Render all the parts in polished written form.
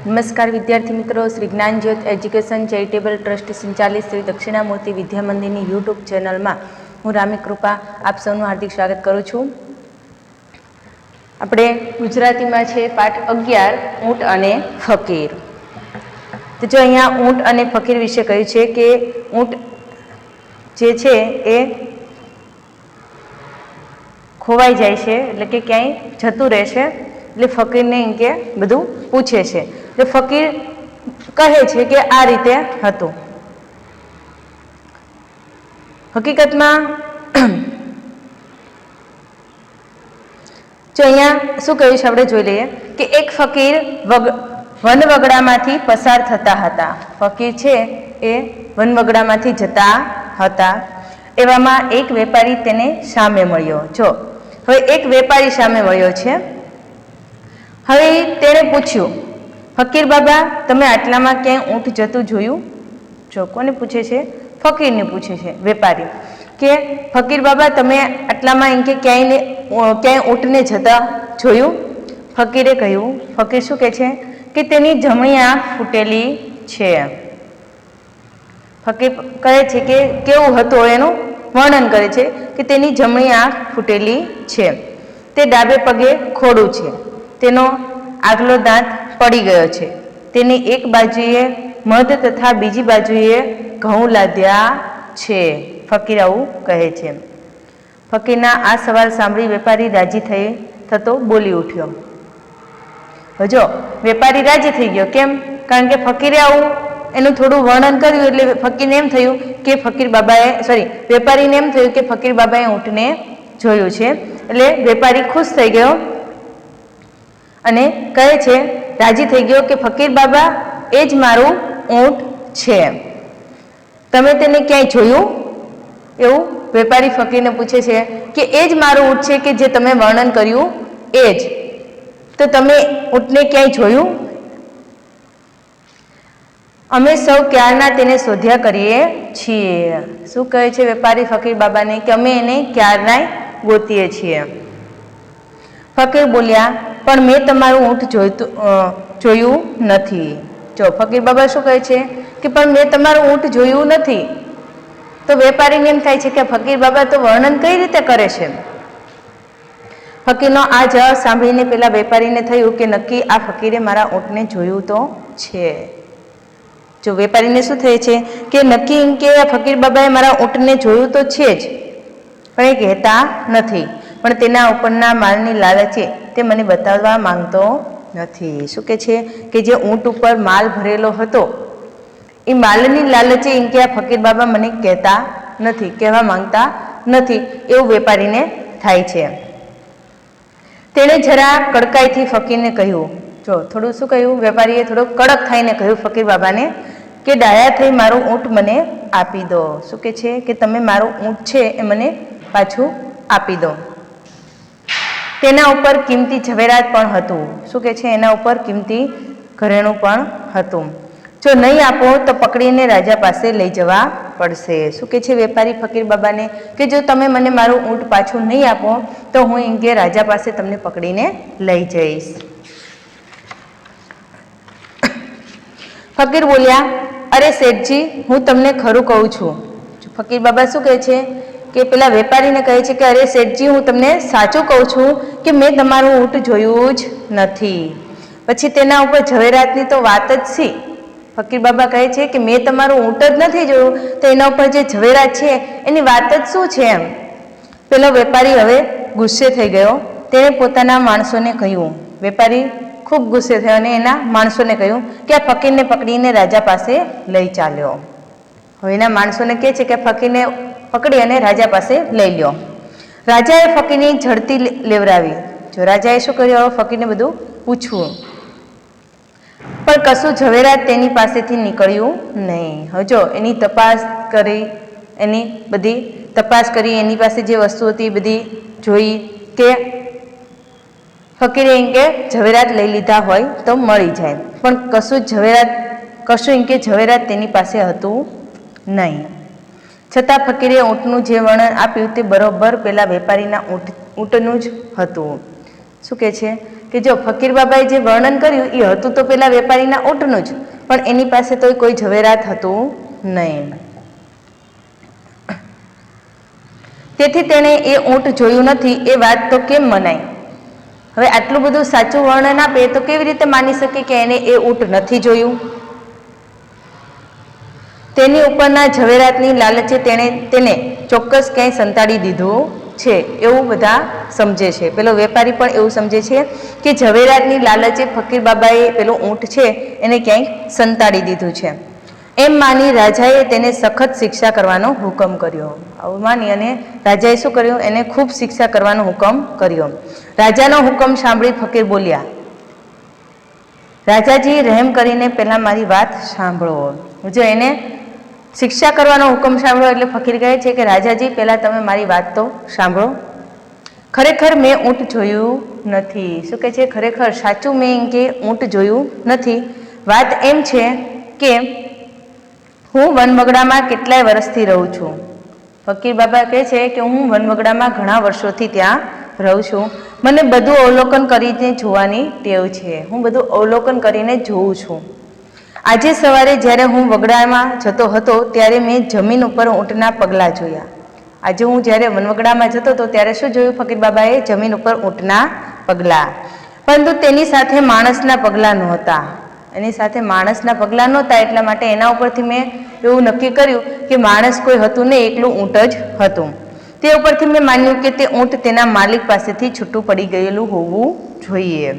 નમસ્કાર વિદ્યાર્થી મિત્રો, શ્રી જ્ઞાન જ્યોત એજ્યુકેશન ચેરિટેબલ ટ્રસ્ટ સંચાલિત શ્રી દક્ષિણામૂર્તિ વિદ્યા મંદિરની યુટ્યુબ ચેનલમાં હું રામી કૃપા આપ સૌનું હાર્દિક સ્વાગત કરું છું. આપણે ગુજરાતીમાં છે પાઠ 11 ઊંટ અને ફકીર. તો જો અહીંયા ઊંટ અને ફકીર વિશે કહ્યું છે કે ઊંટ જે છે એ ખોવાઈ જાય છે, એટલે કે ક્યાંય જતું રહે છે, એટલે ફકીરને એમ કે બધું પૂછે છે. એટલે ફકીર કહે છે કે આ રીતે હતું. હકીકતમાં જો અહીંયા શું કહ્યું છે આપણે જોઈ લઈએ કે એક ફકીર વનવગડામાંથી પસાર થતા હતા. ફકીર છે એ વનવગડામાંથી જતા હતા. એવામાં એક વેપારી તેને સામે મળ્યો. જો હવે એક વેપારી સામે મળ્યો છે. હવે તેણે પૂછ્યું, ફકીર બાબા, તમે આટલામાં ક્યાંય ઊંટ જતું જોયું? જો કોને પૂછે છે? ફકીરને પૂછે છે વેપારી કે ફકીર બાબા, તમે આટલામાં એમ કે ક્યાંય ઊંટને જતા જોયું? ફકીરે કહ્યું, ફકીર શું કહે છે કે તેની જમણી આંખ ફૂટેલી છે. ફકીર કહે છે કે કેવું હતું એનું વર્ણન કરે છે કે તેની જમણી આંખ ફૂટેલી છે, તે ડાબે પગે ખોડું છે, તેનો આગલો દાંત પડી ગયો છે, તેની એક બાજુએ મધ તથા બીજી બાજુએ ઘઉં લાદ્યા છે. ફકીર આવું કહે છે. ફકીરના આ સવાલ સાંભળી વેપારી રાજી થતો બોલી ઉઠ્યો. જો વેપારી રાજી થઈ ગયો. કેમ? કારણ કે ફકીરે આવું એનું થોડું વર્ણન કર્યું, એટલે ફકીરને એમ થયું કે વેપારીને એમ થયું કે ફકીર બાબાએ ઊંટને જોયું છે. એટલે વેપારી ખુશ થઈ ગયો અને કહે છે, રાજી થઈ ગયો કે ફકીર બાબા, એ જ મારું ઊંટ છે, તમે તેને ક્યાંય જોયું? એવું વેપારી ફકીરને પૂછે છે કે એ જ મારું ઊંટ છે કે જે તમે વર્ણન કર્યું એ જ, તો તમે ઊંટને ક્યાંય જોયું? અમે સૌ ક્યારના તેને શોધ્યા કરીએ છીએ. શું કહે છે વેપારી ફકીર બાબાને? કે અમે એને ક્યારનાય ગોતીએ છીએ. ફકીર બોલ્યા, પણ મેં તમારું ઊંટ જોયું નથી. જો ફકીર બાબા શું કહે છે કે પણ મેં તમારું ઊંટ જોયું નથી. તો વેપારીને એમ થાય છે કે ફકીર બાબા તો વર્ણન કઈ રીતે કરે છે. ફકીરનો આ જવાબ સાંભળીને પેલા વેપારીને થયું કે નક્કી આ ફકીરે મારા ઊંટને જોયું તો છે. જો વેપારીને શું થાય છે કે નક્કી કે ફકીર બાબાએ મારા ઊંટને જોયું તો છે જ, પણ એ કહેતા નથી, પણ તેના ઉપરના માલની લાલચે તે મને બતાવવા માંગતો નથી. શું કે છે કે જે ઊંટ ઉપર માલ ભરેલો હતો એ માલની લાલચે એમ કે આ ફકીર બાબા મને કહેવા માંગતા નથી, એવું વેપારીને થાય છે. તેણે જરા કડકાઈથી ફકીરને કહ્યું, જો થોડું શું કહ્યું વેપારીએ, થોડું કડક થઈને કહ્યું ફકીર બાબાને કે ડાયા થઈ મારું ઊંટ મને આપી દો. શું કે છે કે તમે મારું ઊંટ છે એ મને પાછું આપી દો. તેના ઉપર કિંમતી ઝવેરાત પણ હતું. શું કે છે? એના ઉપર કિંમતી ઘરેણું પણ હતું. જો નહીં આપો તો પકડીને રાજા પાસે લઈ જવા પડશે. શું કે છે વેપારી ફકીર બાબાને કે જો તમે મને મારું ઊંટ પાછું નહીં આપો તો હું એમ કે રાજા પાસે તમને પકડીને લઈ જઈશ. ફકીર બોલ્યા, અરે શેઠજી, હું તમને ખરું કહું છું. ફકીર બાબા શું કહે છે કે પેલા વેપારીને કહે છે કે અરે શેઠજી, હું તમને સાચું કહું છું કે મેં તમારું ઊંટ જોયું જ નથી. પછી તેના ઉપર ઝવેરાતની તો વાત જ છે. ફકીર બાબા કહે છે કે મેં તમારું ઊંટ જ નથી જોયું, તો એના ઉપર જે ઝવેરાત છે એની વાત જ શું છે એમ. પેલો વેપારી હવે ગુસ્સે થઈ ગયો. તેણે પોતાના માણસોને કહ્યું, વેપારી ખૂબ ગુસ્સે થયો અને એના માણસોને કહ્યું કે આ ફકીરને પકડીને રાજા પાસે લઈ ચાલ્યો. હવે એના માણસોને કહે છે કે ફકીરને પકડી અને રાજા પાસે લઈ લ્યો. રાજાએ ફકીરની ઝડતી લેવરાવી. જો રાજાએ શું કર્યું? ફકીરને બધું પૂછવું, પણ કશું ઝવેરાત તેની પાસેથી નીકળ્યું નહીં. હજો એની તપાસ કરી, એની પાસે જે વસ્તુ હતી એ બધી જોઈ કે ફકીરે એમ કે ઝવેરાત લઈ લીધા હોય તો મળી જાય, પણ કશું એમ કે ઝવેરાત તેની પાસે હતું નહીં. છતાં ફકીરે ઊંટનું જે વર્ણન આપ્યું તે બરોબર પેલા વેપારીના ઊંટનું જ હતું. શું કહે છે કે જો ફકીર બાબાએ જે વર્ણન કર્યું એ હતું તો પેલા વેપારીના ઊંટનું જ, પણ એની પાસે તો કોઈ ઝવેરાત હતું નહીં. તેથી તેણે એ ઊંટ જોયું નથી એ વાત તો કેમ મનાય? હવે આટલું બધું સાચું વર્ણન આપે તો કેવી રીતે માની શકે કે એને એ ઊંટ નથી જોયું? તેની ઉપરના ઝવેરાતની લાલચે તેને ચોક્કસ ક્યાંય સંતાડી દીધું છે એવું બધા સમજે છે. પેલો વેપારી પણ એવું સમજે છે કે ઝવેરાતની લાલચે ફકીર બાબાએ પેલું ઊંટ છે એને ક્યાંય સંતાડી દીધું છે. એમ માની રાજાએ તેને સખત શિક્ષા કરવાનો હુકમ કર્યો. આવું માની અને રાજાએ શું કર્યું? એને ખૂબ શિક્ષા કરવાનો હુકમ કર્યો. રાજાનો હુકમ સાંભળી ફકીર બોલ્યા, રાજાજી રહેમ કરીને પહેલા મારી વાત સાંભળો. જો એને શિક્ષા કરવાનો હુકમ સાંભળો એટલે ફકીર કહે છે કે રાજાજી પહેલા તમે મારી વાત તો સાંભળો. ખરેખર મેં ઊંટ જોયું નથી. શું કહે છે? ખરેખર સાચું મેં કે ઊંટ જોયું નથી. વાત એમ છે કે હું વનવગડામાં કેટલાય વર્ષથી રહું છું. ફકીર બાબા કહે છે કે હું વનવગડામાં ઘણા વર્ષોથી ત્યાં રહું છું. મને બધું અવલોકન કરીને જોવાની ટેવ છે. હું બધું અવલોકન કરીને જોઉં છું. આજે સવારે જ્યારે હું વગડામાં જતો હતો ત્યારે મેં જમીન ઉપર ઊંટના પગલાં જોયા. આજે હું જ્યારે વનવગડામાં જતો હતો ત્યારે શું જોયું ફકીર બાબાએ? જમીન ઉપર ઊંટના પગલાં. પરંતુ તેની સાથે માણસના પગલાં નહોતા. એની સાથે માણસના પગલાં નહોતા એટલા માટે એના ઉપરથી મેં એવું નક્કી કર્યું કે માણસ કોઈ હતું નહીં, એકલું ઊંટ જ હતું. તે ઉપરથી મેં માન્યું કે તે ઊંટ તેના માલિક પાસેથી છૂટું પડી ગયેલું હોવું જોઈએ.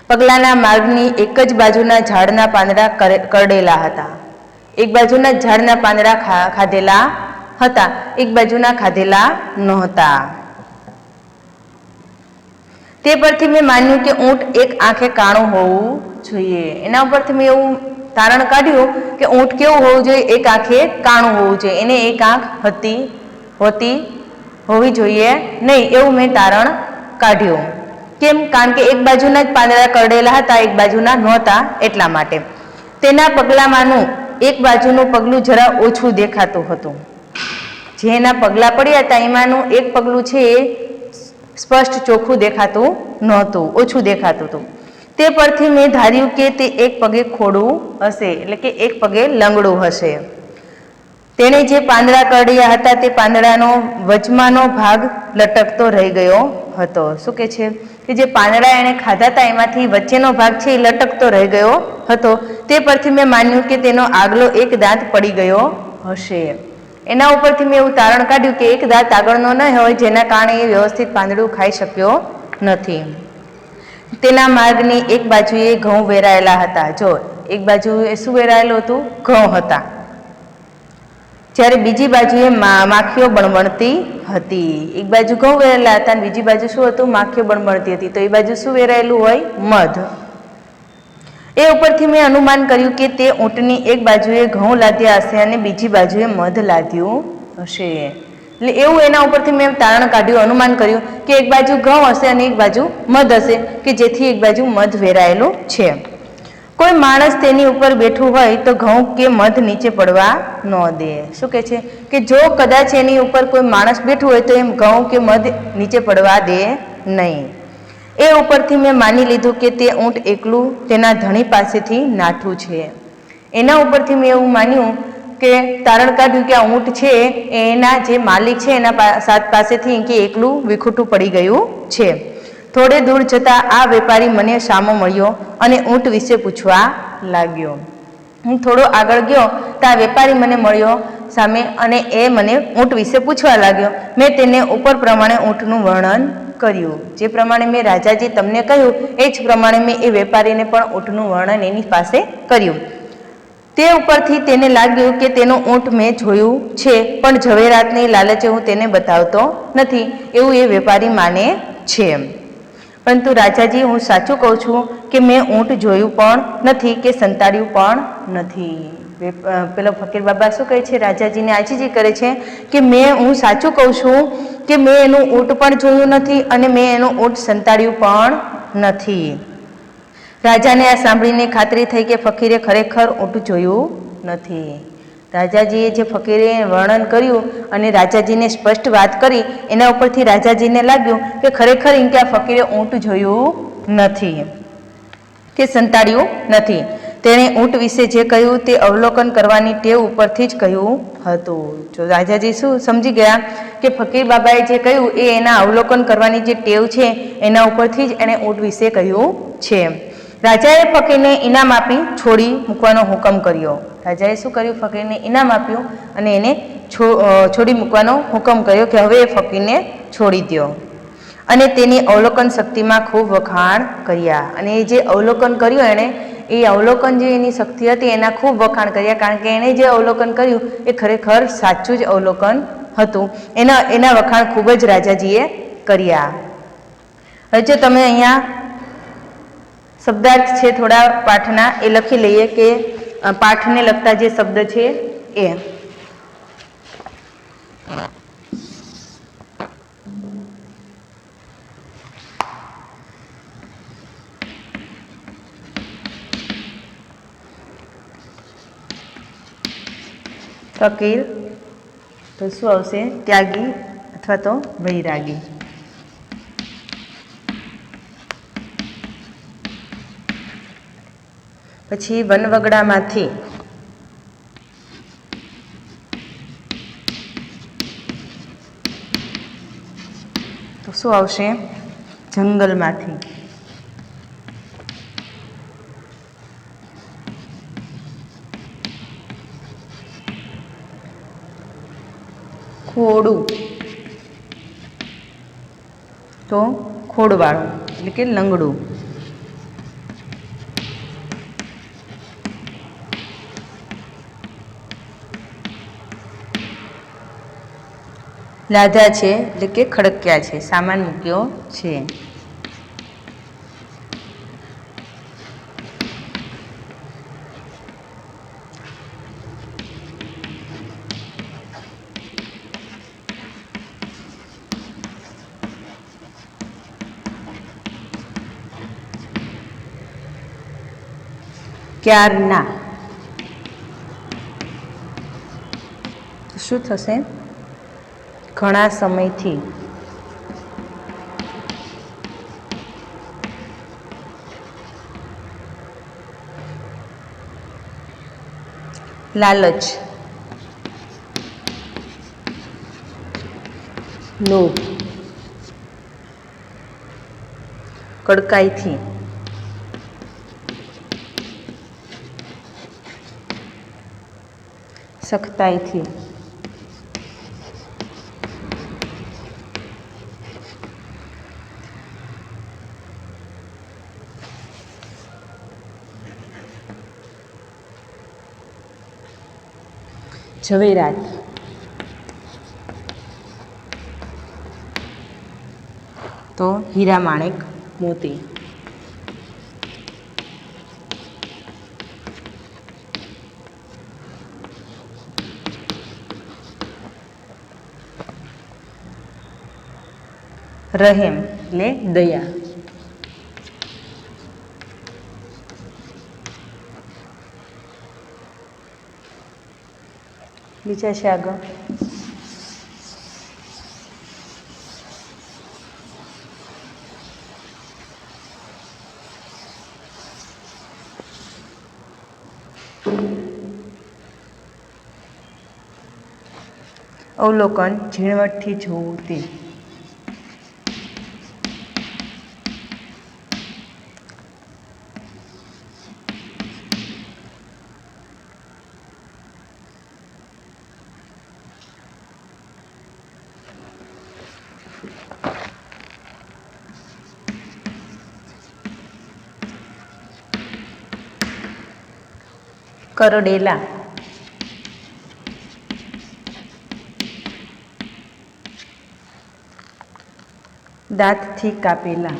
પગલાના માર્ગની એક જ બાજુના ઝાડના પાંદડા કરડેલા હતા. એક બાજુના ઝાડના પાંદડા ખાધેલા હતા, એક બાજુના ખાધેલા નહોતા. તે પરથી મેં માન્યું કે ઊંટ એક આંખે કાણું હોવું જોઈએ. એના ઉપરથી મેં એવું તારણ કાઢ્યું કે ઊંટ કેવું હોવું જોઈએ? એક આંખે કાણું હોવું જોઈએ. એને એક આંખ હોવી જોઈએ નહીં એવું મેં તારણ કાઢ્યું. કેમ? કારણ કે એક બાજુના જ પાંદડા કરડેલા હતા, એક બાજુના નહોતા એટલા માટે. તેના પગલામાંનું એક બાજુનું પગલું જરા ઓછું દેખાતું હતું. જેના પગલાં પડ્યા હતા એમાંનું એક પગલું છે એ સ્પષ્ટ ચોખ્ખું દેખાતું નહોતું, ઓછું દેખાતું હતું. તે પરથી મેં ધાર્યું કે તે એક પગે ખોડું હશે, એટલે કે એક પગે લંગડું હશે. તેણે જે પાંદડા કરડ્યા હતા તે પાંદડાનો વચમાંનો ભાગ લટકતો રહી ગયો હતો. શું કે છે? કે જે પાંદડા એણે ખાધા હતા એમાંથી વચ્ચેનો ભાગ છે એ લટકતો રહી ગયો હતો. તે પરથી મેં માન્યું કે તેનો આગલો એક દાંત પડી ગયો હશે. એના ઉપરથી મેં એવું તારણ કાઢ્યું કે એક દાંત આગળનો ન હોય જેના કારણે એ વ્યવસ્થિત પાંદડું ખાઈ શક્યો નથી. તેના માર્ગની એક બાજુએ ઘઉં વેરાયેલા હતા. જો એક બાજુએ શું વેરાયેલું હતું? ઘઉં હતા. જ્યારે બીજી બાજુએ માખીઓ બણબણતી હતી. એક બાજુ ઘઉં વેરાયેલા હતા અને બીજી બાજુ શું હતું? માખીઓ બણબણતી હતી. તો એ બાજુ શું વેરાયેલું હોય? મધ. એ ઉપરથી મેં અનુમાન કર્યું કે તે ઊંટની એક બાજુએ ઘઉં લાદ્યા હશે અને બીજી બાજુએ મધ લાદ્યું હશે. એટલે એવું એના ઉપરથી મેં તારણ કાઢ્યું, અનુમાન કર્યું કે એક બાજુ ઘઉં હશે અને એક બાજુ મધ હશે, કે જેથી એક બાજુ મધ વેરાયેલું છે. કોઈ માણસ તેની ઉપર બેઠું હોય તો ઘઉં કે મધ નીચે પડવા ન દે. શું કે છે? કે જો કદાચ એની ઉપર કોઈ માણસ બેઠું હોય તો એમ ઘઉં કે મધ નીચે પડવા દે નહીં. એ ઉપરથી મેં માની લીધું કે તે ઊંટ એકલું તેના ધણી પાસેથી નાઠું છે. એના ઉપરથી મેં એવું માન્યું કે તારણ કાઢ્યું કે આ ઊંટ છે એના જે માલિક છે એના પાસેથી કે એકલું વિખૂટું પડી ગયું છે. થોડે દૂર જતા આ વેપારી મને સામો મળ્યો અને ઊંટ વિશે પૂછવા લાગ્યો. હું થોડો આગળ ગયો તો આ વેપારી મને મળ્યો સામે અને એ મને ઊંટ વિશે પૂછવા લાગ્યો. મેં તેને ઉપર પ્રમાણે ઊંટનું વર્ણન કર્યું. જે પ્રમાણે મેં રાજાજી તમને કહ્યું એ જ પ્રમાણે મેં એ વેપારીને પણ ઊંટનું વર્ણન એની પાસે કર્યું. તે ઉપરથી તેને લાગ્યું કે તેનું ઊંટ મેં જોયું છે પણ ઝવેરાતની લાલચે હું તેને બતાવતો નથી એવું એ વેપારી માને છે. પરંતુ રાજાજી, હું સાચું કહું છું કે મેં ઊંટ જોયું પણ નથી કે સંતાડ્યું પણ નથી. પેલો ફકીર બાબા શું કહે છે? રાજાજીને આજીજી કરે છે કે હું સાચું કહું છું કે મેં એનું ઊંટ પણ જોયું નથી અને મેં એનું ઊંટ સંતાડ્યું પણ નથી. રાજાને આ સાંભળીને ખાતરી થઈ કે ફકીરે ખરેખર ઊંટ જોયું નથી. રાજાજીએ જે ફકીરે વર્ણન કર્યું અને રાજાજીને સ્પષ્ટ વાત કરી, એના ઉપરથી રાજાજીને લાગ્યું કે ખરેખર એમ કે આ ફકીરે ઊંટ જોયું નથી કે સંતાડ્યું નથી. તેણે ઊંટ વિશે જે કહ્યું તે અવલોકન કરવાની ટેવ ઉપરથી જ કહ્યું હતું. જો રાજાજી શું સમજી ગયા કે ફકીર બાબાએ જે કહ્યું એ એના અવલોકન કરવાની જે ટેવ છે એના ઉપરથી જ એણે ઊંટ વિશે કહ્યું છે. રાજાએ ફકીરને ઇનામ આપી છોડી મૂકવાનો હુકમ કર્યો. રાજાએ શું કર્યું? ફકીરને ઇનામ આપ્યું અને એને છોડી મૂકવાનો હુકમ કર્યો કે હવે એ ફકીરને છોડી દો. અને તેની અવલોકન શક્તિમાં ખૂબ વખાણ કર્યા. અને એ જે અવલોકન કર્યું એણે, એ અવલોકન જે એની શક્તિ હતી એના ખૂબ વખાણ કર્યા, કારણ કે એણે જે અવલોકન કર્યું એ ખરેખર સાચું જ અવલોકન હતું. એના વખાણ ખૂબ જ રાજાજીએ કર્યા. હવે જો તમે અહીંયા શબ્દાર્થ છે થોડા પાઠના એ લખી લઈએ કે પાઠને લગતા જે શબ્દ છે એ. ફકીર તો શું આવશે? ત્યાગી અથવા તો વૈરાગી. પછી વનવગડામાંથી તો શું આવશે? જંગલમાંથી. ખોડું તો ખોડવાળું એટલે કે લંગડું. લાધા છે એટલે કે ખડક્યા છે, સામાન મૂક્યો છે. ક્યારના શું થશે? ઘણા સમયથી. લાલચ, લોભ, કડકાઈથી. સખ્તાઈથી. ઝવેરાત, તો હીરા માણેક મોતી. રહેમ એટલે દયા. બીજા છે આગળ. અવલોકન, ઝીણવટથી જોવું તે. કરડેલા, દાંતથી કાપેલા.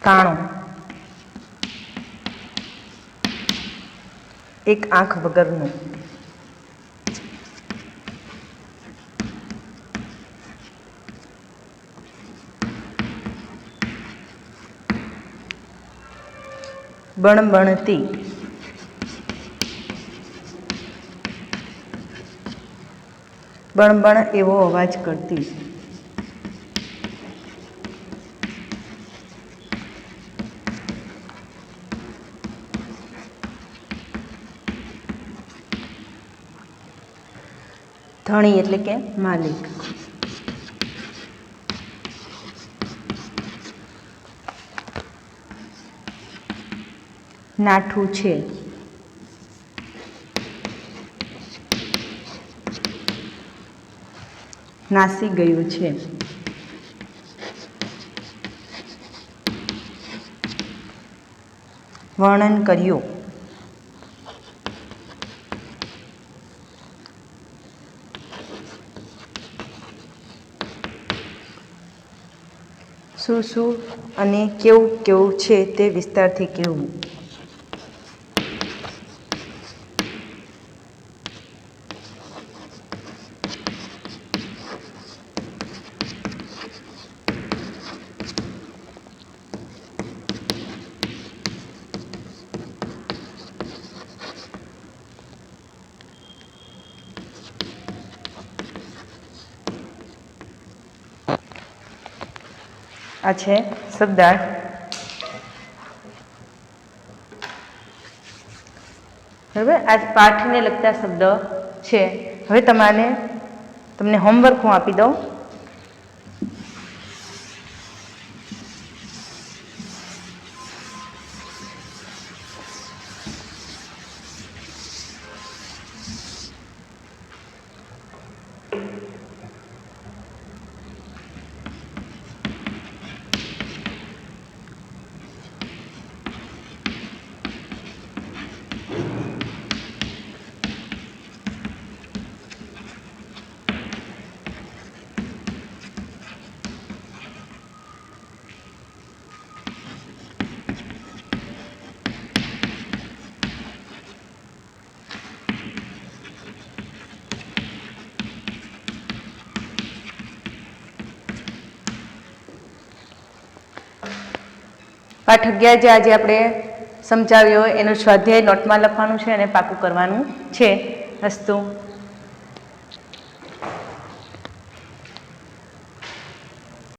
કાણો, એક આંખ વગરનું. બણબણતી, બણબણ એવો અવાજ કરતી, ધણી એટલે કે માલિક, નાઠું છે, નાસી ગયું છે, વર્ણન કર્યું, શું શું અને કેવું કેવું છે તે વિસ્તારથી કહેવું, આ છે શબ્દાર્થ. બરાબર, આ પાઠને લગતા શબ્દ છે. હવે તમને હોમવર્ક હું આપી દઉં. પાઠ 11 જે આજે આપણે સમજાવ્યો એનું સ્વાધ્યાય નોટમાં લખવાનું છે અને પાકું કરવાનું છે. અસ્તુ.